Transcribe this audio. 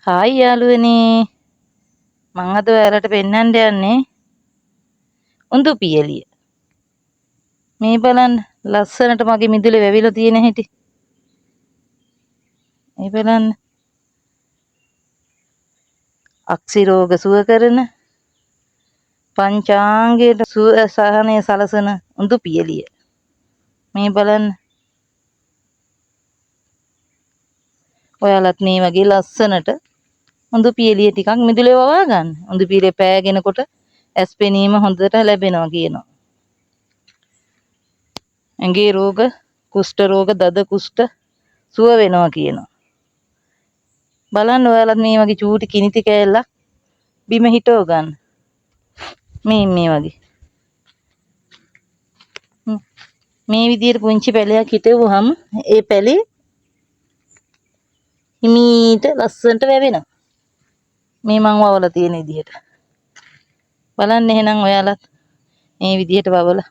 Hi යාළුවනේ මං අද ඔයාලට පෙන්වන්න යන්නේ උඳු පියලිය. මේ බලන්න ලස්සනට මගේ මිදුලේ වැවිලා තියෙන හැටි. මේ බලන්න. අක්සි රෝග සුව කරන පංචාංගයට සහනය සලසන උඳු පියලිය. මේ බලන්න. ඔයාලත් මේ වගේ ලස්සනට උඳු පියලිය ටිකක් මිදුලේ වවා ගන්න. උඳු පියලිය පෑගෙනකොට ඇස් පෙනීම හොඳට ලැබෙනවා කියනවා. ඇඟේ රෝග, කුෂ්ඨ රෝග, දද කුෂ්ඨ සුව වෙනවා කියනවා. බලන්න ඔයාලත් මේ වගේ චූටි කිනිති කෑල්ලක් බිම හිටව ගන්න. මේ වගේ. මේ විදිහට පුංචි පැලයක් හිටවුවහම ඒ පැලේ හිමීට ලස්සනට වැවෙනවා. මේ මං වවලා තියෙන විදිහට. බලන්න එහෙනම් ඔයාලත් මේ විදිහට වවලා